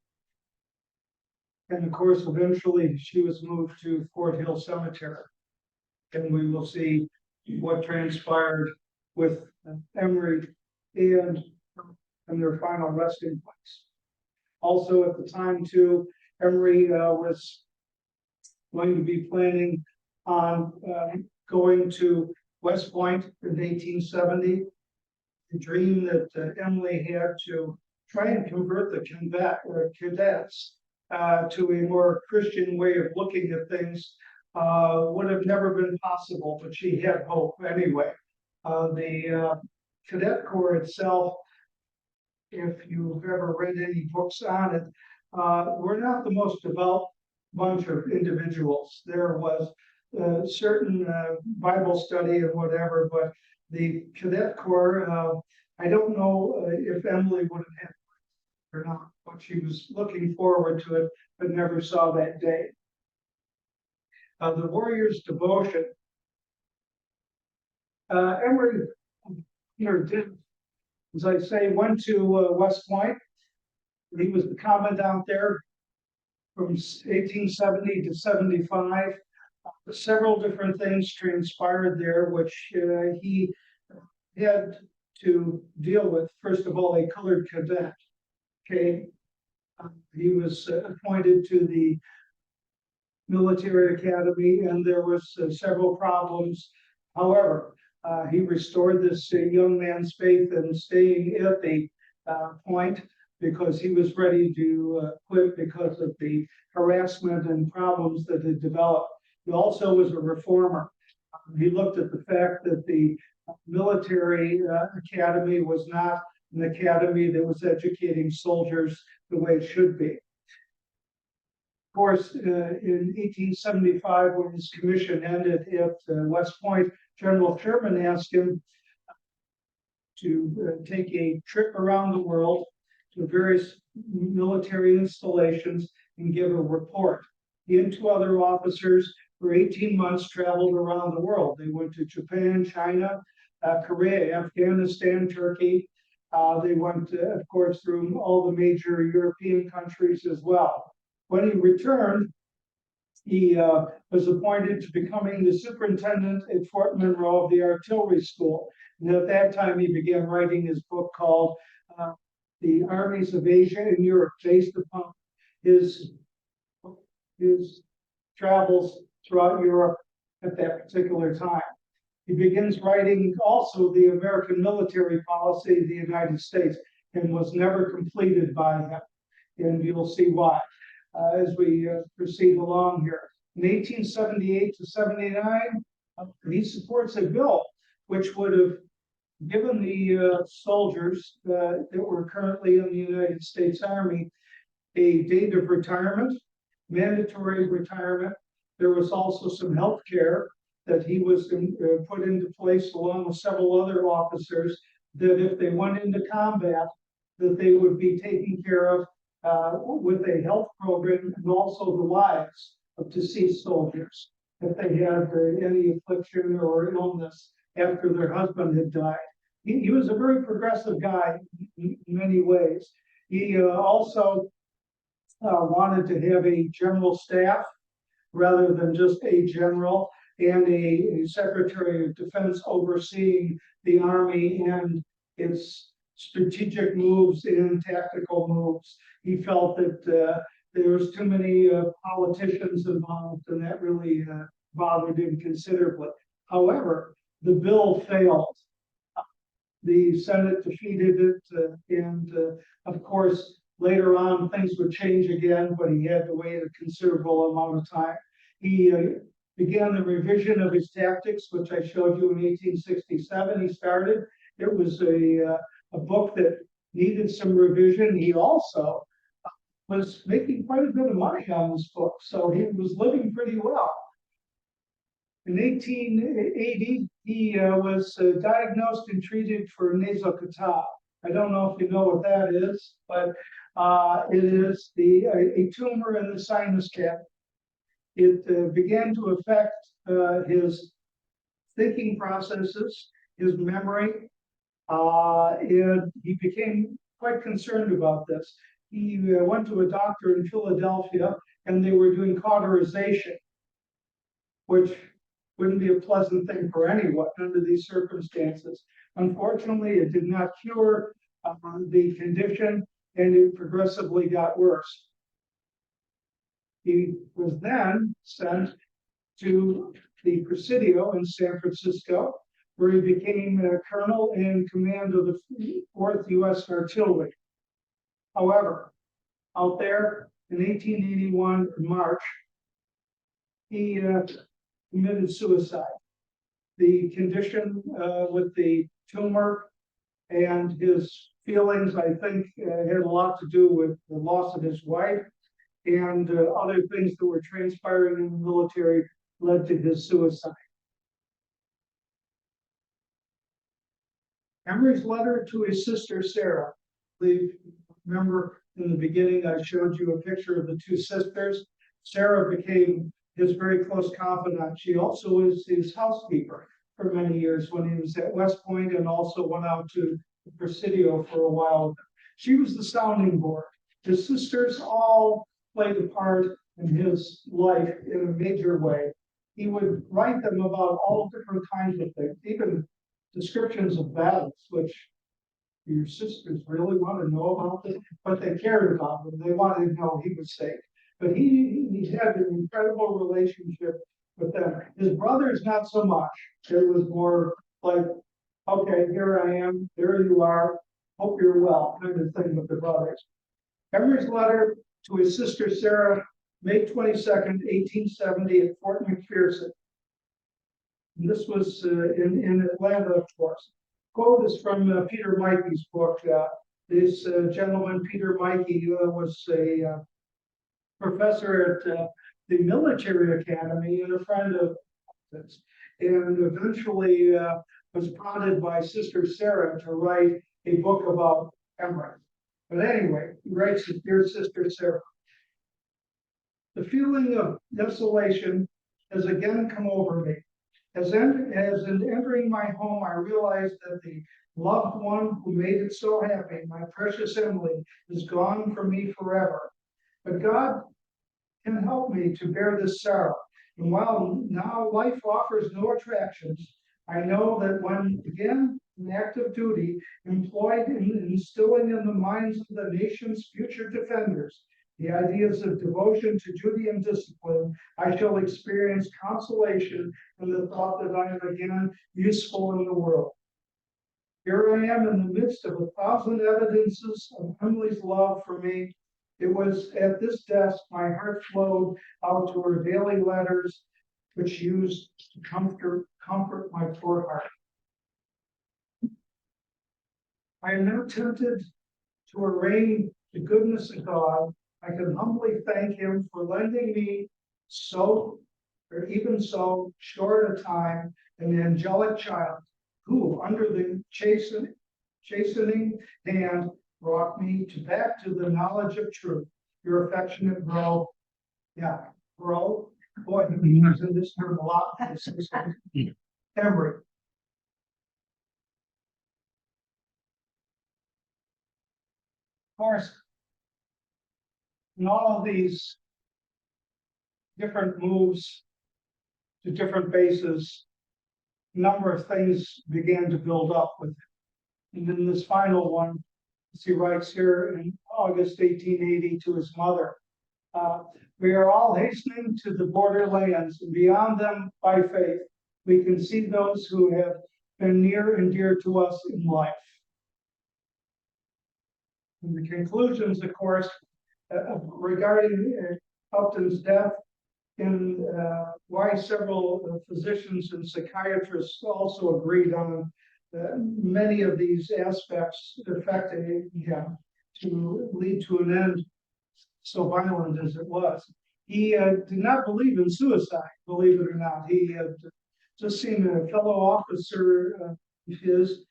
And of course, eventually she was moved to Fort Hill Cemetery. And we will see what transpired with Emory and their final resting place. Also at the time too, Emory was going to be planning on going to West Point in 1870. The dream that Emily had to try and convert the cadets to a more Christian way of looking at things would have never been possible, but she had hope anyway. The Cadet Corps itself, if you've ever read any books on it, we're not the most developed bunch of individuals. There was certain Bible study and whatever, but the Cadet Corps, I don't know if Emily would have had it or not, but she was looking forward to it, but never saw that day. The Warrior's Devotion. Emory did, as I say, went to West Point. He was the commandant there from 1870 to 75. Several different things transpired there, which he had to deal with. First of all, a colored cadet. Okay, he was appointed to the military academy, and there was several problems. However, he restored this young man's faith in staying at the point because he was ready to quit because of the harassment and problems that had developed. He also was a reformer. He looked at the fact that the military academy was not an academy that was educating soldiers the way it should be. Of course, in 1875, when his commission ended at West Point, General Sherman asked him to take a trip around the world to various military installations and give a report. He and two other officers for 18 months traveled around the world. They went to Japan, China, Korea, Afghanistan, Turkey. They went, of course, through all the major European countries as well. When he returned, he was appointed to becoming the superintendent at Fort Monroe of the Artillery School. And at that time, he began writing his book called The Armies of Asia and Europe, based upon his travels throughout Europe at that particular time. He begins writing also the American military policy of the United States, and was never completed by him. And you'll see why as we proceed along here. In 1878 to 79, he supports a bill which would have given the soldiers that were currently in the United States Army a date of retirement, mandatory retirement. There was also some health care that he was put into place along with several other officers, that if they went into combat, that they would be taken care of with a health program, and also the wives of deceased soldiers, if they had any affliction or illness after their husband had died. He was a very progressive guy in many ways. He also wanted to have a general staff rather than just a general, and a Secretary of Defense overseeing the Army and its strategic moves and tactical moves. He felt that there was too many politicians involved, and that really bothered him considerably. However, the bill failed. The Senate defeated it, and of course, later on, things would change again, but he had to wait a considerable amount of time. He began the revision of his tactics, which I showed you in 1867. He started. It was a book that needed some revision. He also was making quite a bit of money on this book, so he was living pretty well. In 1880, he was diagnosed and treated for nasal catarrh. I don't know if you know what that is, but it is a tumor in the sinus cavity. It began to affect his thinking processes, his memory, and he became quite concerned about this. He went to a doctor in Philadelphia, and they were doing cauterization, which wouldn't be a pleasant thing for anyone under these circumstances. Unfortunately, it did not cure the condition, and it progressively got worse. He was then sent to the Presidio in San Francisco, where he became a colonel in command of the 4th U.S. Artillery. However, out there in 1881 in March, he committed suicide. The condition with the tumor and his feelings, I think, had a lot to do with the loss of his wife and other things that were transpiring in the military led to his suicide. Emory's letter to his sister, Sarah. Please remember in the beginning, I showed you a picture of the two sisters. Sarah became his very close confidant. She also was his housekeeper for many years when he was at West Point and also went out to the Presidio for a while. She was the sounding board. His sisters all played a part in his life in a major way. He would write them about all different kinds of things, even descriptions of battles, which your sisters really want to know about this, but they cared about them. They wanted to know he was safe. But he had an incredible relationship with them. His brothers, not so much. It was more like, okay, here I am, there you are, hope you're well, kind of thing with the brothers. Emory's letter to his sister Sarah, May 22nd, 1870, at Fort McPherson. And this was in Atlanta, of course. Quote is from Peter Mikey's book. This gentleman, Peter Mikey, was a professor at the military academy and a friend of his, and eventually was prodded by Sister Sarah to write a book about Emory. But anyway, he writes to dear Sister Sarah. The feeling of desolation has again come over me. As in entering my home, I realized that the loved one who made it so happy, my precious Emily, is gone from me forever. But God can help me to bear this sorrow. And while now life offers no attractions, I know that when again in active duty, employed in instilling in the minds of the nation's future defenders the ideas of devotion to duty and discipline, I shall experience consolation in the thought that I am again useful in the world. Here I am in the midst of 1,000 evidences of Emily's love for me. It was at this desk my heart flowed out to her daily letters, which used to comfort my poor heart. I am now tempted to arraign the goodness of God. I can humbly thank him for lending me even so short a time, an angelic child who, under the chastening hand, brought me back to the knowledge of truth. Your affectionate bro. Yeah, bro. Boy, he uses this term a lot. Emory. Of course, in all of these different moves to different bases, a number of things began to build up with him. And then this final one, as he writes here in August 1880 to his mother, we are all hastening to the borderlands, and beyond them by faith, we can see those who have been near and dear to us in life. And the conclusions, of course, regarding Upton's death, and why several physicians and psychiatrists also agreed on many of these aspects affecting him to lead to an end so violent as it was. He did not believe in suicide, believe it or not. He had just seen a fellow officer of his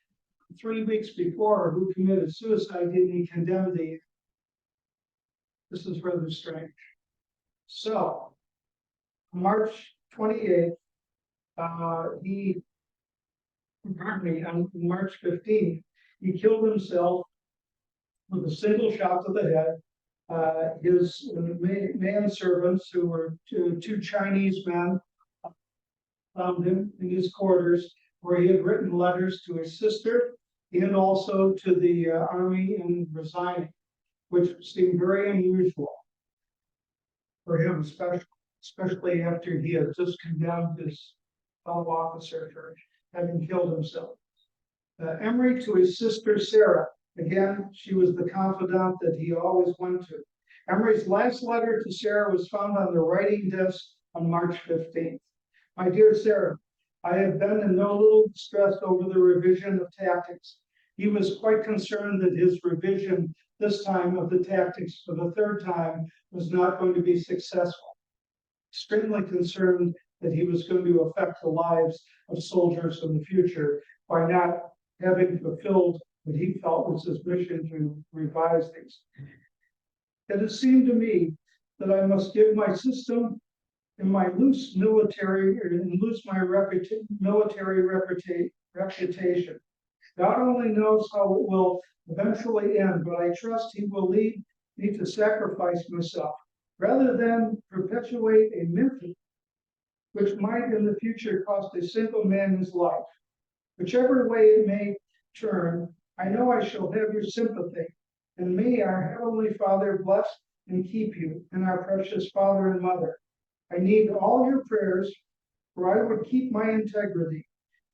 3 weeks before who committed suicide, and he condemned the. This is rather strange. So, March 28th, on March 15th, he killed himself with a single shot to the head. His manservants, who were two Chinese men, found him in his quarters where he had written letters to his sister and also to the army in resigning, which seemed very unusual for him, especially after he had just condemned his fellow officer for having killed himself. Emory to his sister Sarah, Again, she was the confidant that he always went to. Emory's last letter to Sarah was found on the writing desk on March 15th. My dear Sarah, I have been in no little distress over the revision of tactics. He was quite concerned that his revision this time of the tactics for the third time was not going to be successful. Extremely concerned that he was going to affect the lives of soldiers in the future by not having fulfilled what he felt was his mission to revise these. It has seemed to me that I must give my system and my loose military and lose my military reputation. God only knows how it will eventually end, but I trust he will lead me to sacrifice myself rather than perpetuate a myth which might in the future cost a single man his life. Whichever way it may turn, I know I shall have your sympathy, and may our Heavenly Father bless and keep you, and our precious father and mother. I need all your prayers, for I would keep my integrity.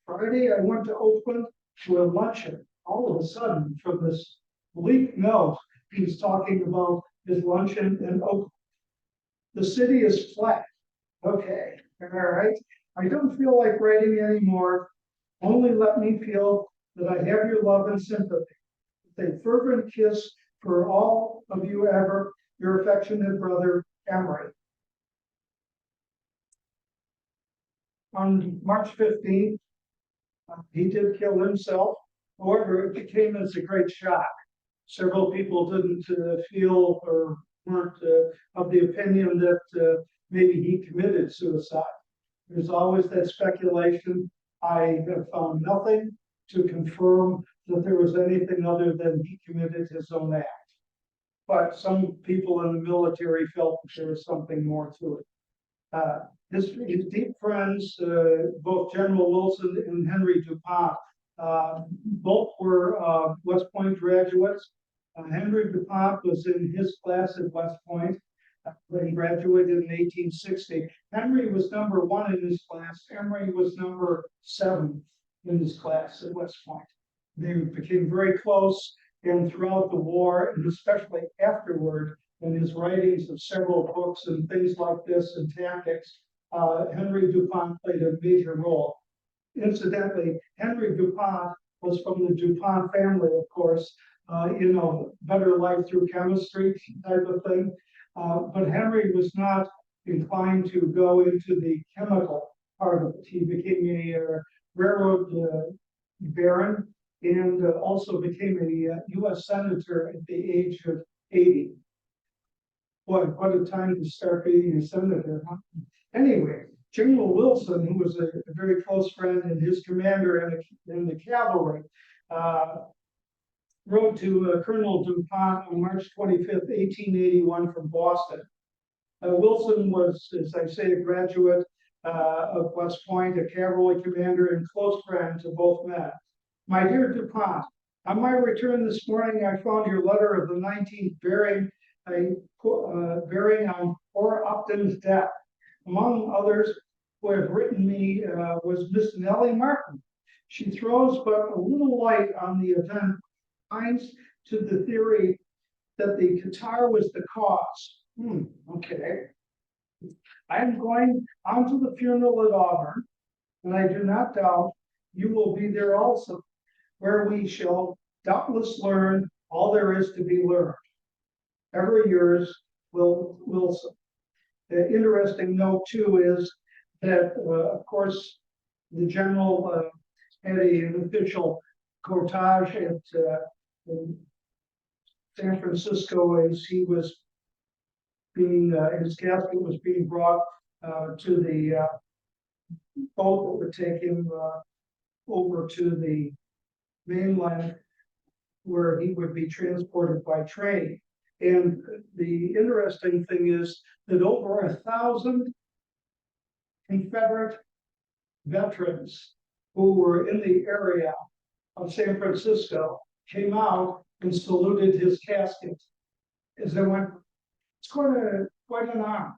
Friday, I went to Oakland to a luncheon. All of a sudden, from this bleak note, he's talking about his luncheon in Oakland. The city is flat. Okay, all right. I don't feel like writing anymore. Only let me feel that I have your love and sympathy. With a fervent kiss for all of you ever, your affectionate brother, Emory. On March 15th, he did kill himself. However, it became as a great shock. Several people didn't feel or weren't of the opinion that maybe he committed suicide. There's always that speculation. I have found nothing to confirm that there was anything other than he committed his own act. But some people in the military felt that there was something more to it. His deep friends, both General Wilson and Henry DuPont, both were West Point graduates. Henry DuPont was in his class at West Point when he graduated in 1860. Henry was number 1 in his class. Emory was number 7 in his class at West Point. They became very close, and throughout the war, and especially afterward, in his writings of several books and things like this and tactics, Henry DuPont played a major role. Incidentally, Henry DuPont was from the DuPont family, of course, better life through chemistry type of thing. But Henry was not inclined to go into the chemical part of it. He became a railroad baron and also became a U.S. senator at the age of 80. What a time to start being a senator, huh? Anyway, General Wilson, who was a very close friend and his commander in the cavalry, wrote to Colonel DuPont on March 25th, 1881 from Boston. Wilson was, as I say, a graduate of West Point, a cavalry commander and close friend to both men. My dear DuPont, on my return this morning, I found your letter of the 19th bearing on poor Upton's death. Among others who have written me was Miss Nellie Martin. She throws but a little light on the event, finds to the theory that the catarrh was the cause. Okay. I'm going on to the funeral at Auburn, and I do not doubt you will be there also, where we shall doubtless learn all there is to be learned. Ever yours, Wilson. The interesting note, too, is that, of course, the general had an official cortege at San Francisco as he was being, his casket was being brought to the boat that would take him over to the mainland where he would be transported by train. And the interesting thing is that over 1,000 Confederate veterans who were in the area of San Francisco came out and saluted his casket as they went. It's quite an honor.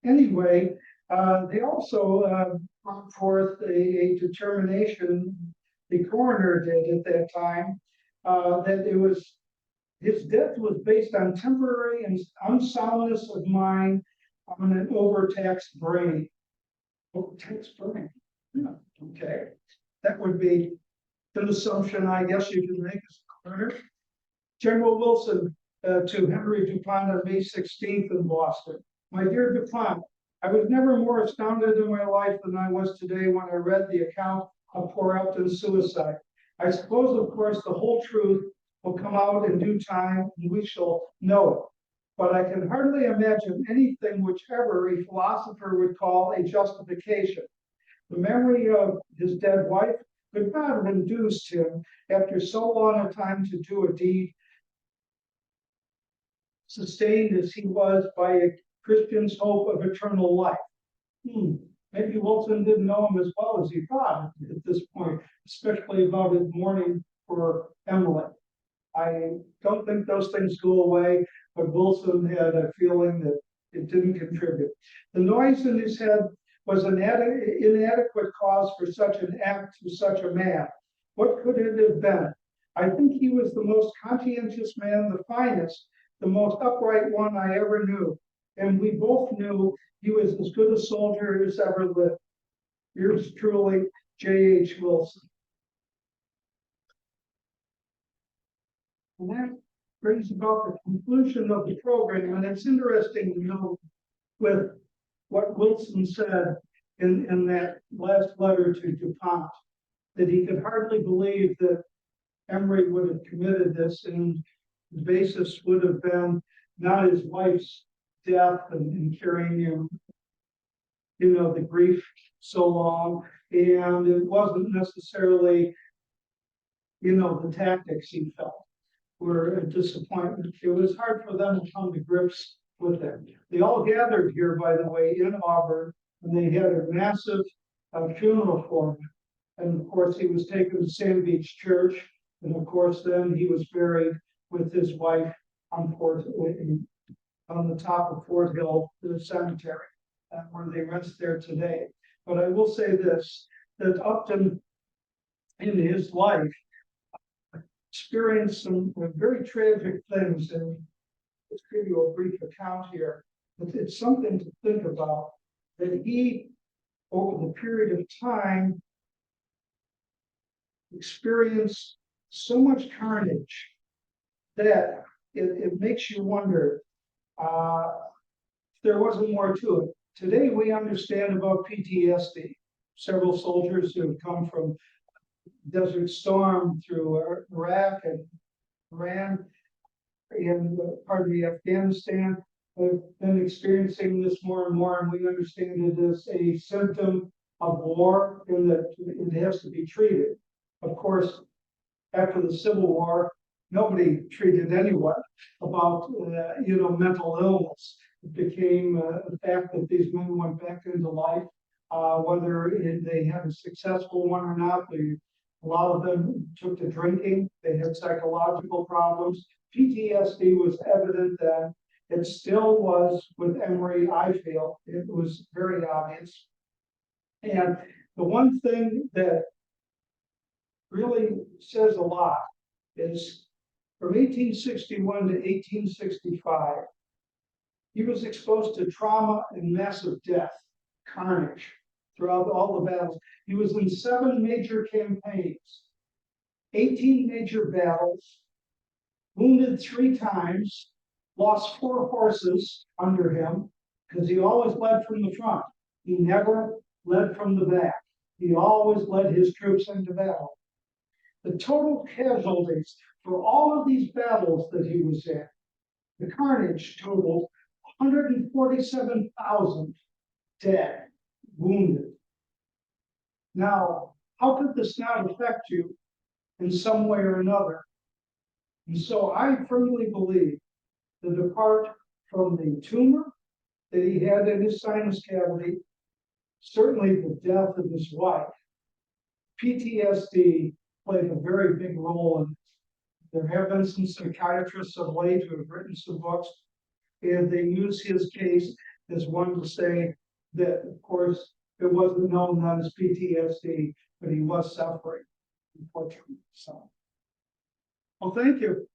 Anyway, they also brought forth a determination, the coroner did at that time, that his death was based on temporary and unsoundness of mind on an overtaxed brain. Overtaxed brain, yeah, okay. That would be an assumption, I guess you can make as a coroner. General Wilson to Henry DuPont on May 16th in Boston. My dear DuPont, I was never more astounded in my life than I was today when I read the account of poor Upton's suicide. I suppose, of course, the whole truth will come out in due time and we shall know it. But I can hardly imagine anything which ever a philosopher would call a justification. The memory of his dead wife could not have induced him, after so long a time, to do a deed sustained as he was by a Christian's hope of eternal life. Maybe Wilson didn't know him as well as he thought at this point, especially about his mourning for Emily. I don't think those things go away, but Wilson had a feeling that it didn't contribute. The noise in his head was an inadequate cause for such an act to such a man. What could it have been? I think he was the most conscientious man, the finest, the most upright one I ever knew. And we both knew he was as good a soldier as ever lived. Yours truly, J.H. Wilson. And that brings about the conclusion of the program. And it's interesting to note with what Wilson said in that last letter to DuPont, that he could hardly believe that Emory would have committed this, and the basis would have been not his wife's death and carrying him, the grief so long, and it wasn't necessarily, the tactics he felt were a disappointment. It was hard for them to come to grips with it. They all gathered here, by the way, in Auburn, and they had a massive funeral for him. And of course, he was taken to Sand Beach Church, and of course, then he was buried with his wife on the top of Fort Hill, the cemetery, where they rest there today. But I will say this, that Upton, in his life, experienced some very tragic things, and let's give you a brief account here. But it's something to think about, that he, over the period of time, experienced so much carnage that it makes you wonder if there wasn't more to it. Today we understand about PTSD. Several soldiers who have come from Desert Storm through Iraq and Iran and Afghanistan have been experiencing this more and more, and we understand it as a symptom of war and that it has to be treated. Of course, after the Civil War, nobody treated anyone about mental illness. It became a fact that these men went back into life, whether they had a successful one or not. A lot of them took to drinking. They had psychological problems. PTSD was evident then. It still was with Emory, I feel. It was very obvious. And the one thing that really says a lot is from 1861 to 1865, he was exposed to trauma and massive death, carnage throughout all the battles. He was in 7 major campaigns, 18 major battles, wounded 3 times, lost 4 horses under him, because he always led from the front. He never led from the back. He always led his troops into battle. The total casualties for all of these battles that he was in, the carnage totaled 147,000 dead, wounded. Now, how could this not affect you in some way or another? And so I firmly believe that apart from the tumor that he had in his sinus cavity, certainly the death of his wife, PTSD played a very big role in it. There have been some psychiatrists of late who have written some books, and they use his case as one to say that, of course, it wasn't known then as PTSD, but he was suffering, unfortunately. So Well, thank you.